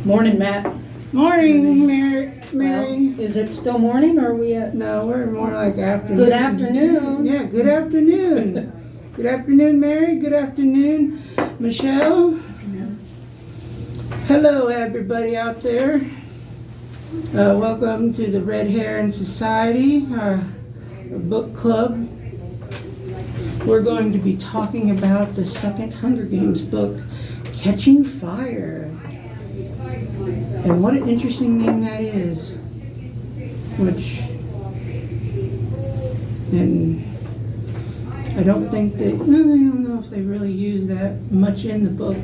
Morning, Matt. Morning, Mary. Well, is it still morning or are we at? No, we're more like afternoon. Good afternoon. Yeah, good afternoon. Good afternoon, Mary. Good afternoon, Michelle. Hello, everybody out there. Welcome to the Red Heron Society, our book club. We're going to be talking about the second Hunger Games book, Catching Fire. And what an interesting name that is. And I don't think I don't know if they really use that much in the book.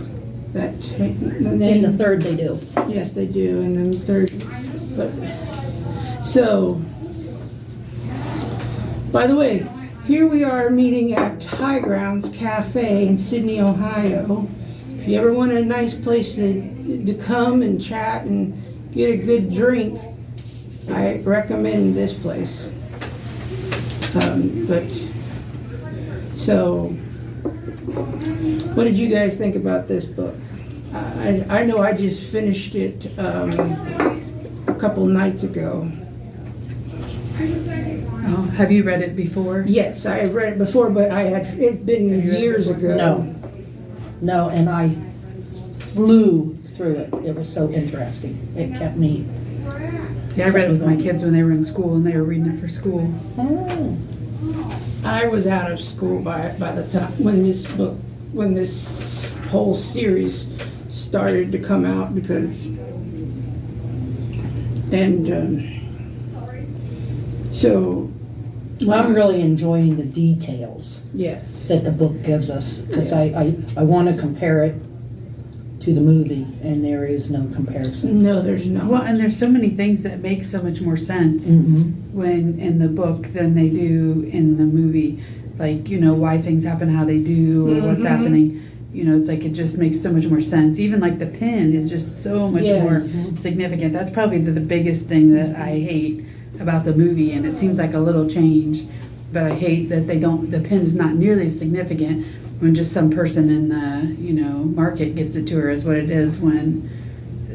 The name. In the third they do. Yes, they do, and then the third. But so, by the way, here we are meeting at High Grounds Cafe in Sydney, Ohio. If you ever want a nice place to come and chat and get a good drink, I recommend this place. So, what did you guys think about this book? I know I just finished it a couple nights ago. Oh, have you read it before? Yes, I have read it before, but it's been years ago. No, and I flew through it. It was so interesting. It kept me. Yeah, I read it with my kids when they were in school and they were reading it for school. Oh. I was out of school by the time when this whole series started to come out so I'm really enjoying the details yes that the book gives us because I want to compare it to the movie, and there is no comparison. No, there's not. Well, and there's so many things that make so much more sense when in the book than they do in the movie. Like, why things happen how they do or what's happening. It's like it just makes so much more sense. Even like the pin is just so much more significant. That's probably the biggest thing that I hate about the movie, and it seems like a little change, but I hate that the pin is not nearly as significant when just some person in the, market gives it to her as what it is when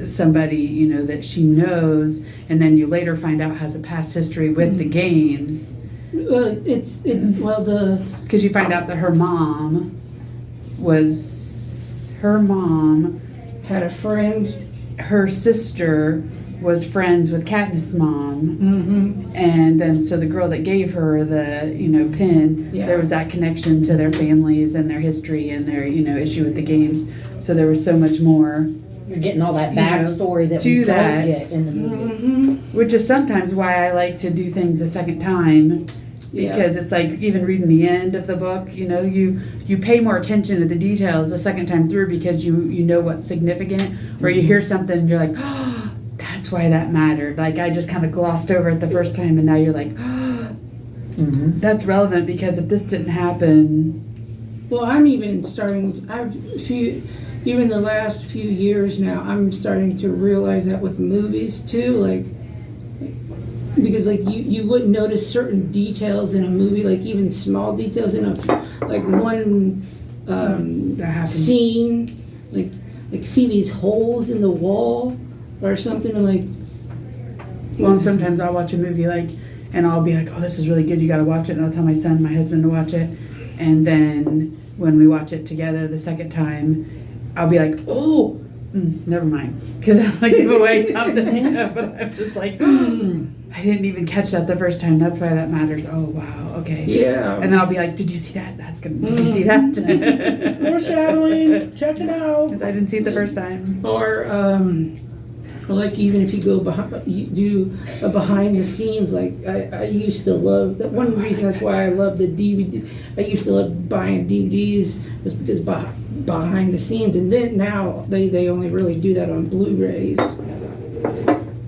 somebody, that she knows and then you later find out has a past history with the games. Well, Because you find out that her mom had a friend. Her sister was friends with Katniss' mom, and then so the girl that gave her the pin, there was that connection to their families and their history and their issue with the games. So there was so much more. You're getting all that backstory that we don't get in the movie, which is sometimes why I like to do things a second time. Because it's like even reading the end of the book, you pay more attention to the details the second time through because you know what's significant, or you hear something and you're like, oh, that's why that mattered. Like I just kind of glossed over it the first time, and now you're like, oh, that's relevant because if this didn't happen. Well, I'm even starting. Even the last few years now, I'm starting to realize that with movies too, because you wouldn't notice certain details in a movie, like even small details in one scene, like see these holes in the wall or something, Well, and sometimes I'll watch a movie and I'll be like, oh, this is really good, you gotta watch it, and I'll tell my husband to watch it, and then when we watch it together the second time, I'll be like, oh, never mind, because I'm like give away something, but I'm just like, I didn't even catch that the first time. That's why that matters. Oh wow, okay. Yeah. And then I'll be like, did you see that? Did you see that? Foreshadowing. Check it out. Because I didn't see it the first time. Or even if you go behind the scenes, I used to love that. One reason that's why I love the DVD. I used to love buying DVDs was because behind the scenes, and then now they only really do that on Blu-rays.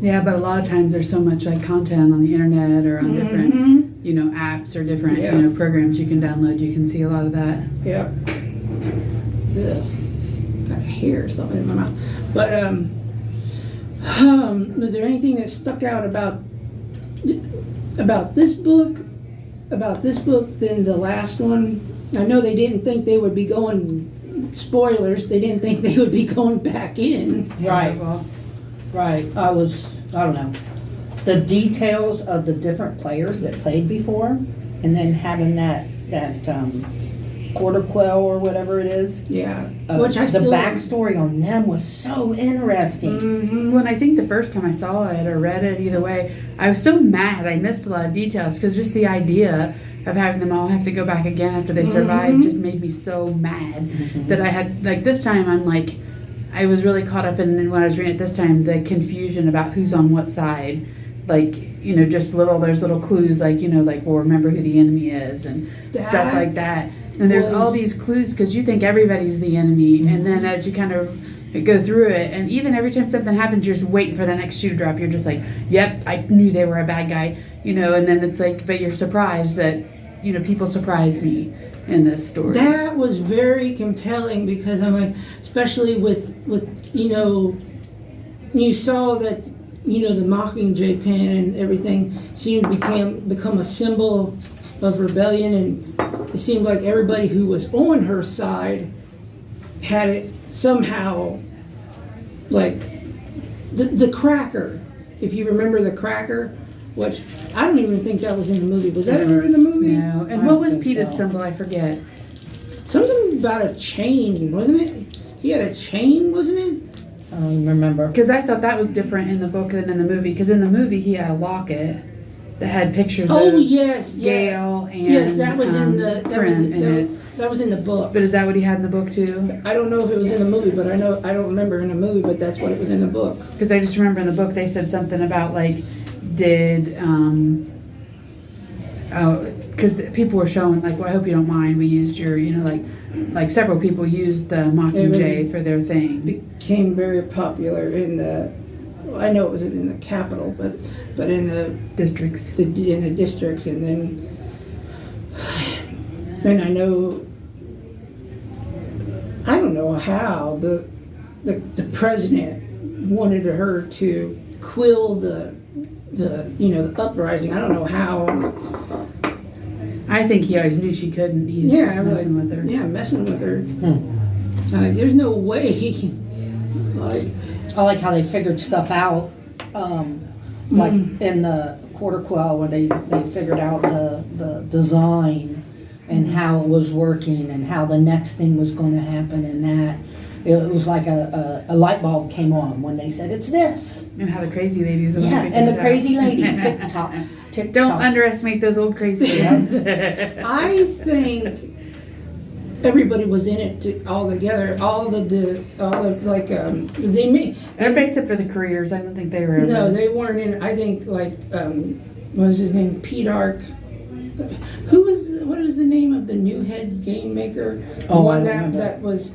Yeah, but a lot of times there's so much content on the internet or on different, apps or different, programs you can download. You can see a lot of that. Yeah. Ugh. Got a hair or something in my mouth. But was there anything that stuck out about this book than the last one? I know they didn't think they would be going. Spoilers. They didn't think they would be going back in. Right. Right. I don't know. The details of the different players that played before, and then having that quarter quell or whatever it is. Yeah. Which the backstory on them was so interesting. Mm-hmm. When I think the first time I saw it or read it, either way, I was so mad. I missed a lot of details because just the idea of having them all have to go back again after they survived just made me so mad that I had, like, this time I'm like, I was really caught up in, when I was reading it this time, the confusion about who's on what side. Like, you know, just there's little clues, like, you know, like, well, remember who the enemy is and stuff like that. And there's all these clues because you think everybody's the enemy. And then as you kind of go through it, and even every time something happens, you're just waiting for the next shoe to drop. You're just like, yep, I knew they were a bad guy, you know, and then it's like, but you're surprised that, you know, people surprised me in this story. That was very compelling because I'm like, especially with you know, you saw that, you know, the Mockingjay pen and everything seemed to become a symbol of rebellion, and it seemed like everybody who was on her side had it somehow, like the cracker, if you remember the cracker, which I don't even think that was in the movie. Was that ever in the movie? No. And what was Peeta's symbol? I forget. Something about a chain, wasn't it? He had a chain, wasn't it? I don't remember. Because I thought that was different in the book than in the movie. Because in the movie he had a locket that had pictures of Yes, Gale and yes, that was in the that was in the book. But is that what he had in the book too? I don't know if it was in the movie, but I don't remember in the movie, but that's what it was in the book. Because I just remember in the book they said something about like, because people were showing like, well, I hope you don't mind, we used your, you know, like several people used the Mockingjay for their thing. Became very popular in the, well, I know it was in the capital, but in the districts. In the districts, and then I know, I don't know how the president wanted her to quill the you know, the uprising. I don't know how. I think he always knew she couldn't. He was just messing with her. Yeah, messing with her. There's no way. Like, I like how they figured stuff out, like in the quarter quell where they figured out the design and how it was working and how the next thing was going to happen, and that it was like a light bulb came on when they said it's this. And how the crazy ladies. Yeah, and the crazy lady tick-tock. Don't underestimate those old crazy ladies. I think everybody was in it all together. All the like they made. Everybody except for the careers. I don't think they were. No, they weren't in. I think like what was his name? Pete Ark. What was the name of the new head game maker? Oh, one that was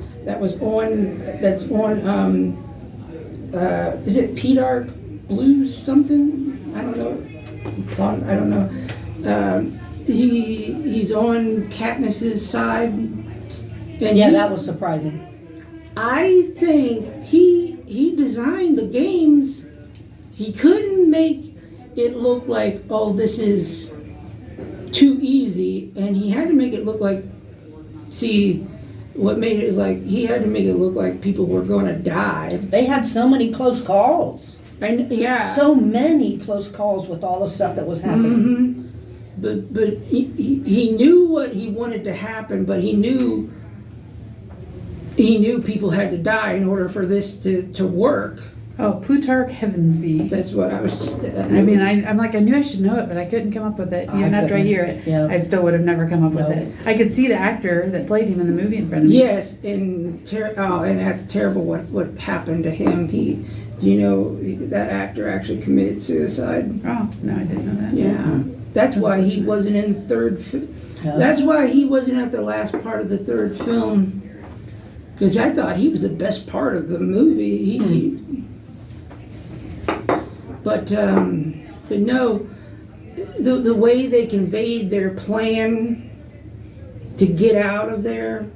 on. That's on. Is it Pete Ark Blues something? I don't know. I don't know. He's on Katniss's side. And yeah, that was surprising. I think he designed the games. He couldn't make it look like, oh, this is too easy, and he had to make it look like, see, what made it is like, he had to make it look like people were going to die. They had so many close calls. And yeah. So many close calls with all the stuff that was happening. But he knew what he wanted to happen, but he knew people had to die in order for this to work. Oh, Plutarch Heavensby. That's what I was just... I mean, I'm like, I knew I should know it, but I couldn't come up with it. Even after I hear it, I still would have never come up with it. I could see the actor that played him in the movie in front of me. Yes, and that's terrible what happened to him. That actor actually committed suicide. Oh, no, I didn't know that. Yeah. That's why he wasn't in the third That's why he wasn't at the last part of the third film. Because I thought he was the best part of the movie. But no, the way they conveyed their plan to get out of there,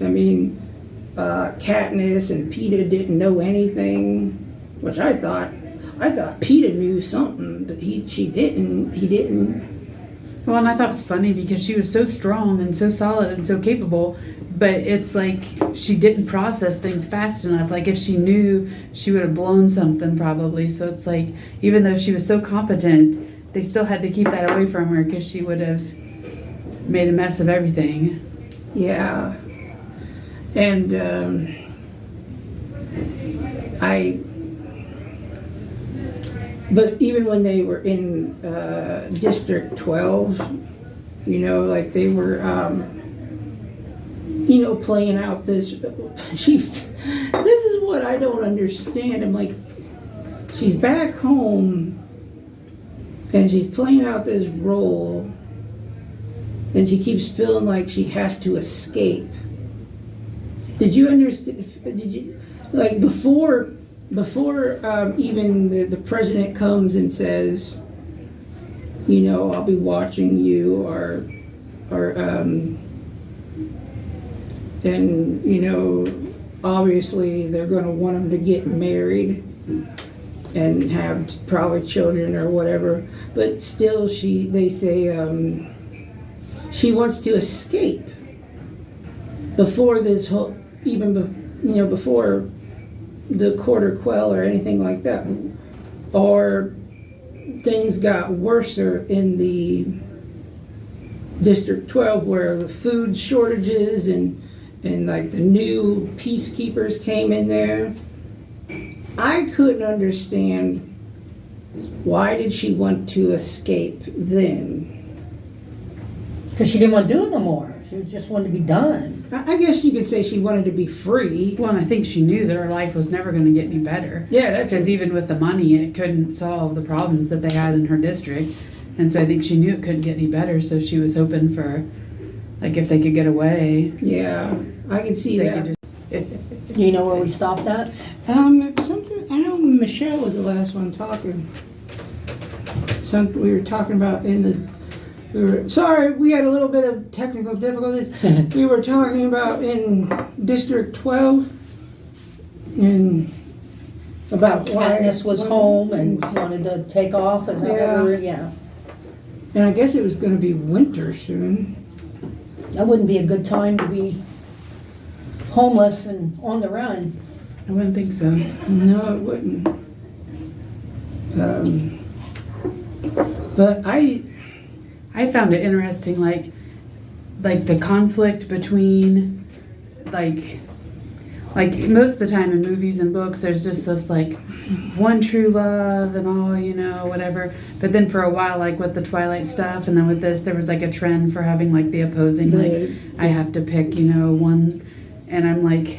I mean, Katniss and Peeta didn't know anything, which I thought Peeta knew something, but he didn't. Well, and I thought it was funny because she was so strong and so solid and so capable, but it's like she didn't process things fast enough. Like if she knew, she would have blown something probably. So it's like, even though she was so competent, they still had to keep that away from her because she would have made a mess of everything. Yeah. And but even when they were in District 12, you know, like they were, you know, playing out this, this is what I don't understand. I'm like, she's back home and she's playing out this role and she keeps feeling like she has to escape. Did you understand, like before even the president comes and says, you know, I'll be watching you, or and you know, obviously they're going to want him to get married and have probably children or whatever, but still they say she wants to escape before this whole, before the quarter quell or anything like that, or things got worse in the District 12 where the food shortages and like the new peacekeepers came in there. I couldn't understand, why did she want to escape then? Because she didn't want to do it no more. She just wanted to be done. I guess you could say she wanted to be free. Well, and I think she knew that her life was never going to get any better. Yeah, that's because even with the money, it couldn't solve the problems that they had in her district, and so I think she knew it couldn't get any better. So she was hoping for, like, if they could get away. Yeah, I can see that. You know where we stopped at? Something. I know Michelle was the last one talking. Something we were talking about in the. Sorry, we had a little bit of technical difficulties. We were talking about in District 12 and About Katniss was home and wanted to take off. Is that what we were? Yeah. And I guess it was going to be winter soon. That wouldn't be a good time to be homeless and on the run. I wouldn't think so. No, it wouldn't. But I found it interesting, like the conflict between, like most of the time in movies and books, there's just this like one true love and all, you know, whatever. But then for a while, like with the Twilight stuff, and then with this, there was like a trend for having like the opposing, like I have to pick, you know, one, and I'm like,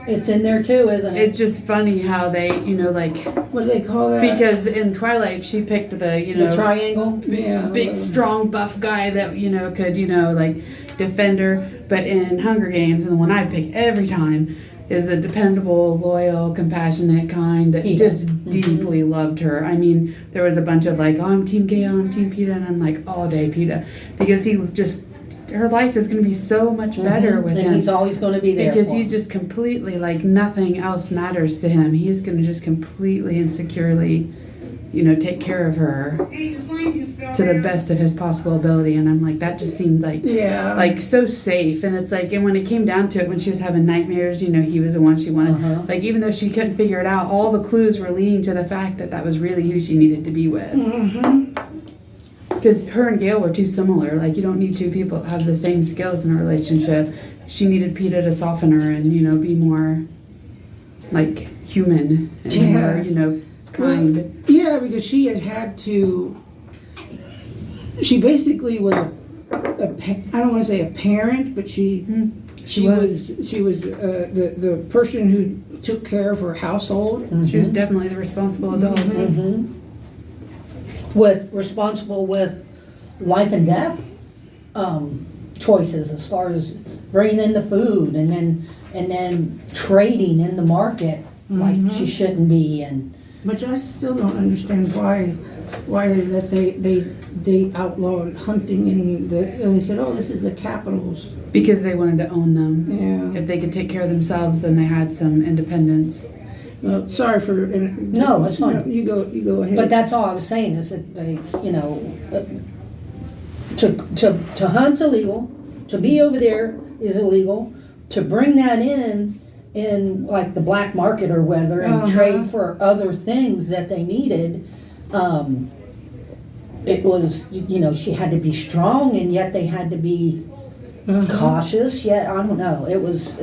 it's in there too, isn't it? It's just funny how they, you know, like, what do they call that? Because in Twilight, she picked the, you know, the triangle, big, strong, buff guy that, you know, could, you know, like defend her. But in Hunger Games, and the one I'd pick every time is the dependable, loyal, compassionate kind that just deeply loved her. I mean, there was a bunch of like, oh, I'm Team Gale, I'm Team Peeta, and I'm like, all day Peeta, because he was just. Her life is going to be so much better with him. And he's always going to be there. Because he's just completely, like, nothing else matters to him. He's going to just completely and securely, you know, take care of her to the best of his possible ability. And I'm like, that just seems like, like so safe. And it's like, and when it came down to it, when she was having nightmares, you know, he was the one she wanted. Like, even though she couldn't figure it out, all the clues were leading to the fact that that was really who she needed to be with. Because her and Gale were too similar. Like, you don't need two people that have the same skills in a relationship. She needed Peeta to soften her and, you know, be more, like, human and more, you know, kind. Well, yeah, because she had to... She basically was I don't want to say a parent, but she was the person who took care of her household. She was definitely the responsible adult. Responsible with life and death choices, as far as bringing in the food and then trading in the market like she shouldn't be, and which I still don't understand why that they outlawed hunting and they said, oh, this is the capitals, because they wanted to own them. Yeah. If they could take care of themselves, then they had some independence. Well, sorry for... No, it's fine. You go ahead. But that's all I was saying, is that they, you know, to hunt's illegal, to be over there is illegal, to bring that in like the black market or whether and trade for other things that they needed. It was, she had to be strong, and yet they had to be cautious. Yeah, I don't know. It was,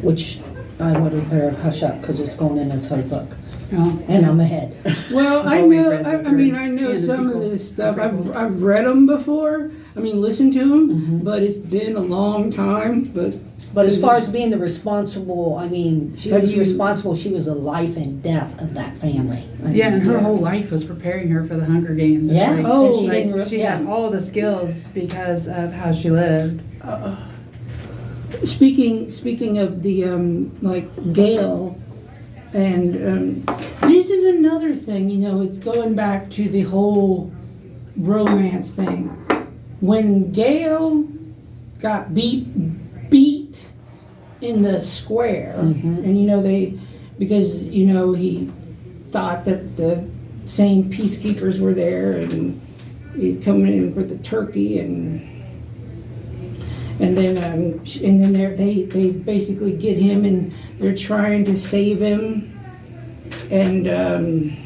which I would have better hush up because it's going in the third book. Oh. And I'm ahead. Well, I know. I know some of this stuff. I've read them before. Listened to them, but it's been a long time. But as far as being the responsible, she was responsible. She was the life and death of that family. And her whole life was preparing her for the Hunger Games. Yeah. She had all the skills because of how she lived. Speaking of the Gale, and this is another thing. It's going back to the whole romance thing. When Gale got beat in the square, and because he thought that the same peacekeepers were there, and he's coming in with the turkey, and then they basically get him, and they're trying to save him, and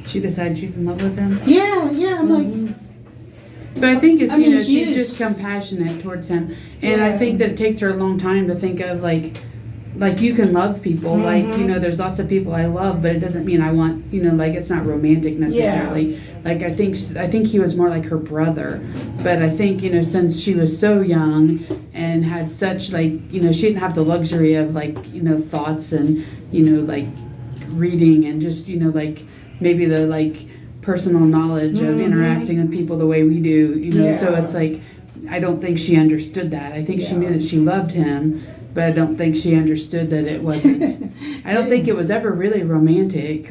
she decides she's in love with him. Yeah, I'm like. But I think it's, she's is just compassionate towards him. And I think that it takes her a long time to think of, like you can love people. There's lots of people I love, but it doesn't mean I want, it's not romantic necessarily. Yeah. I think he was more like her brother. But I think, since she was so young and had such, she didn't have the luxury of, thoughts and, reading and just, maybe the, personal knowledge of interacting with people the way we do, so it's I don't think she understood that. I think she knew that she loved him, but I don't think she understood that it wasn't. I don't think it was ever really romantic,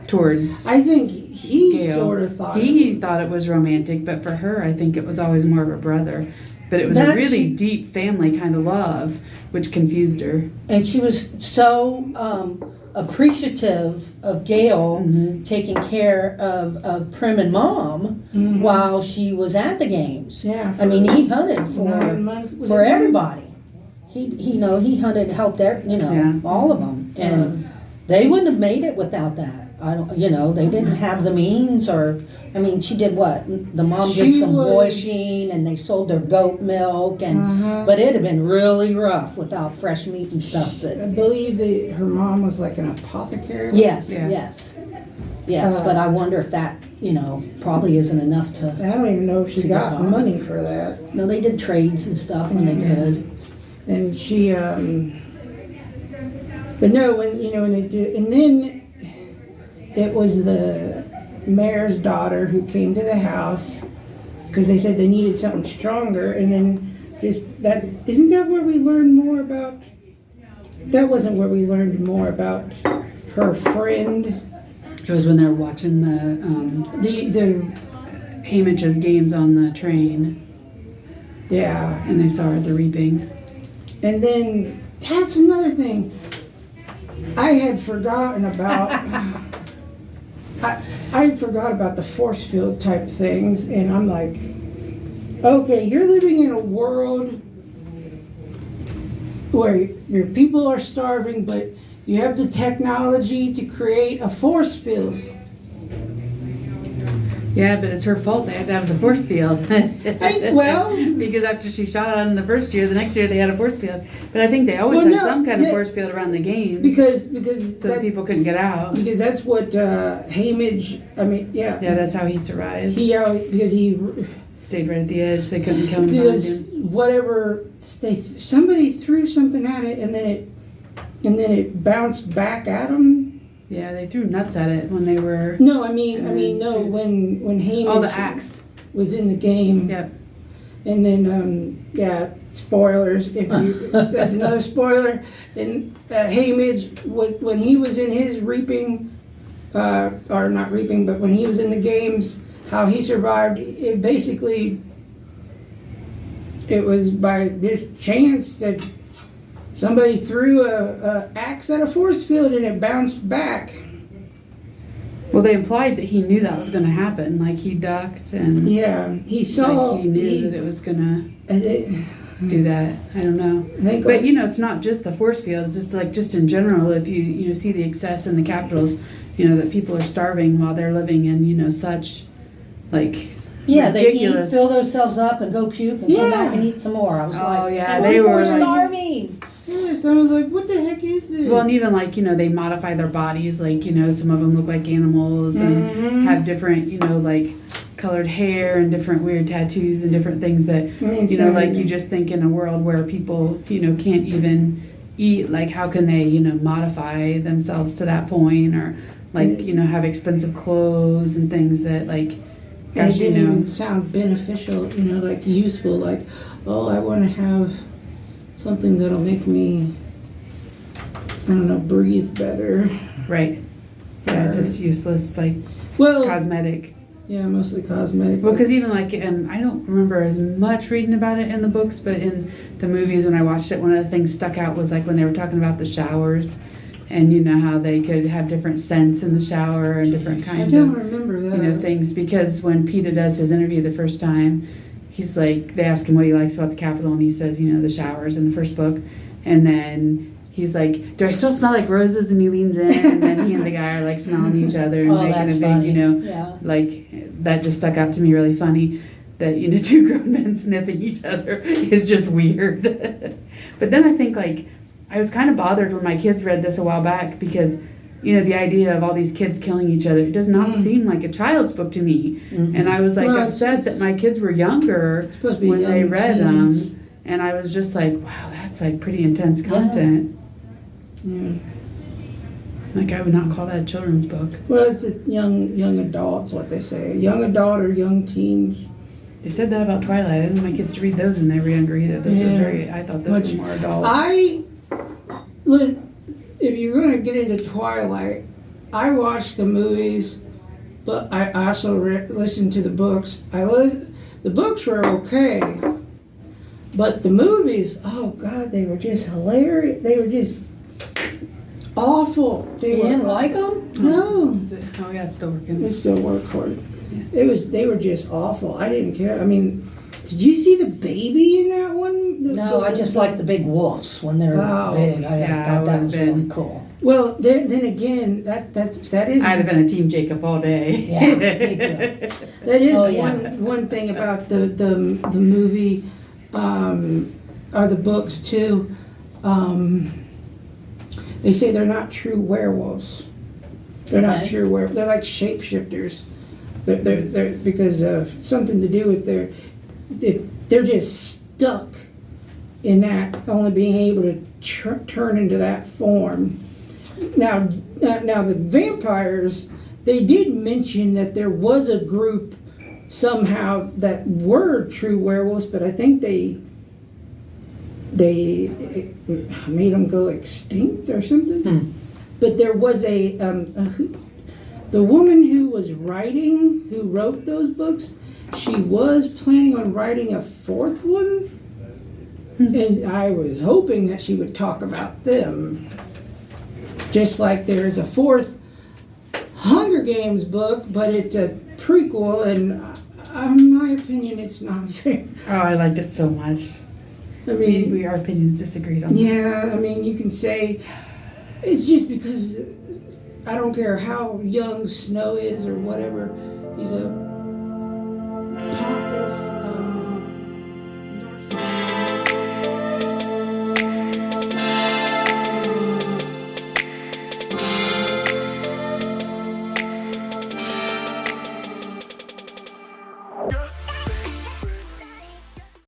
towards I think he Gale. Sort of thought he thought it was romantic, but for her I think it was always more of a brother. But it was a really deep family kind of love, which confused her. And she was so appreciative of Gail taking care of Prim and Mom while she was at the games. Yeah. He hunted for everybody. He hunted, helped all of them, and they wouldn't have made it without that. They didn't have the means, or she did what? The mom did some washing, and they sold their goat milk, and but it'd have been really rough without fresh meat and stuff. But I believe her mom was like an apothecary. Yes. But I wonder if that probably isn't enough to. I don't even know if she got money for that. No, they did trades and stuff when they could. And she, but no, when they did, and then it was the mayor's daughter who came to the house because they said they needed something stronger, and then isn't that where we learned more about? That wasn't where we learned more about her friend. It was when they were watching the Hamish's games on the train. Yeah. And they saw her at the reaping. And then that's another thing I had forgotten about. I forgot about the force field type things, and I'm like, okay, you're living in a world where your people are starving, but you have the technology to create a force field. Yeah, but it's her fault they had to have the force field. Because after she shot out in the first year, the next year they had a force field. But I think they always had some kind of force field around the games. Because so that people couldn't get out. Because that's what Hamish, Yeah, that's how he survived. Because he stayed right at the edge. They couldn't come behind him. Whatever, somebody threw something at it, and then it bounced back at him. Yeah, they threw nuts at it when they were. No, when Hamish the axe was in the game. Yep. And then spoilers. That's another spoiler. And Hamish, when he was in his reaping, or not reaping, but when he was in the games, how he survived. It was by this chance that somebody threw a axe at a force field and it bounced back. Well, they implied that he knew that was going to happen. Like he ducked and Yeah, he saw. like he knew that it was going to. to do that. I don't know. I think, But it's not just the force fields. It's like just in general. If you see the excess in the capitals, that people are starving while they're living in such like Yeah, they ridiculous. eat, fill themselves up, and go puke, and come back and eat some more. I was like, yeah, and they people were were like- starving. yes, I was like, what the heck is this? Well, and even like they modify their bodies. Like some of them look like animals and have different like colored hair and different weird tattoos and different things that like you just think in a world where people can't even eat, like how can they modify themselves to that point, or like have expensive clothes and things that like and gosh it didn't even sound beneficial, like useful, like, oh, I want to have something that'll make me, I don't know, breathe better. right, yeah, just useless like Well, cosmetic. yeah, mostly cosmetic. Well, because even like, I don't remember as much reading about it in the books, but in the movies when I watched it, one of the things stuck out was like when they were talking about the showers, and how they could have different scents in the shower and different I kinds don't of remember that. things. Because when Peeta does his interview the first time, he's like, they ask him what he likes about the Capitol, and he says, the showers in the first book, and then he's like, do I still smell like roses? And he leans in, and then he and the guy are like smelling each other and Oh, making that's a big, funny. Yeah. like that just stuck out to me really funny. That two grown men sniffing each other is just weird. But then I think like I was kind of bothered when my kids read this a while back, because the idea of all these kids killing each other, it does not seem like a child's book to me. And I was like upset that my kids were younger supposed to be when they young read teens. them, and I was just like, wow, that's like pretty intense content. Yeah. Like I would not call that a children's book. Well, it's a young adults, what they say. Young adult or young teens. They said that about Twilight. I didn't want my kids to read those when they were younger either. Those were I thought those were more adult. If you're going to get into Twilight, I watched the movies, but I also listened to the books. The books were okay, but the movies, oh God, they were just hilarious. They were just awful. You didn't like them? No. Is it? Oh yeah, it's still working. It still worked for it. They were just awful. I didn't care. I mean, did you see the baby in that one? No, I just like the big wolves when they're big. I thought that was really cool. Well, then again, that is. I'd have been a Team Jacob all day. Yeah, me too. That is yeah. one thing about the movie, or the books too. They say they're not true werewolves. They're not true werewolves. They're like shapeshifters. They're because of something to do with they're just stuck in that, only being able to turn into that form. Now the vampires, they did mention that there was a group somehow that were true werewolves, but I think they made them go extinct or something. But there was the woman who wrote those books, she was planning on writing a fourth one, and I was hoping that she would talk about them. Just like there's a fourth Hunger Games book, but it's a prequel, and in my opinion, it's not fair. Oh, I liked it so much. I mean, Our opinions disagreed on that. yeah, I mean, you can say it's just because I don't care how young Snow is or whatever. He's a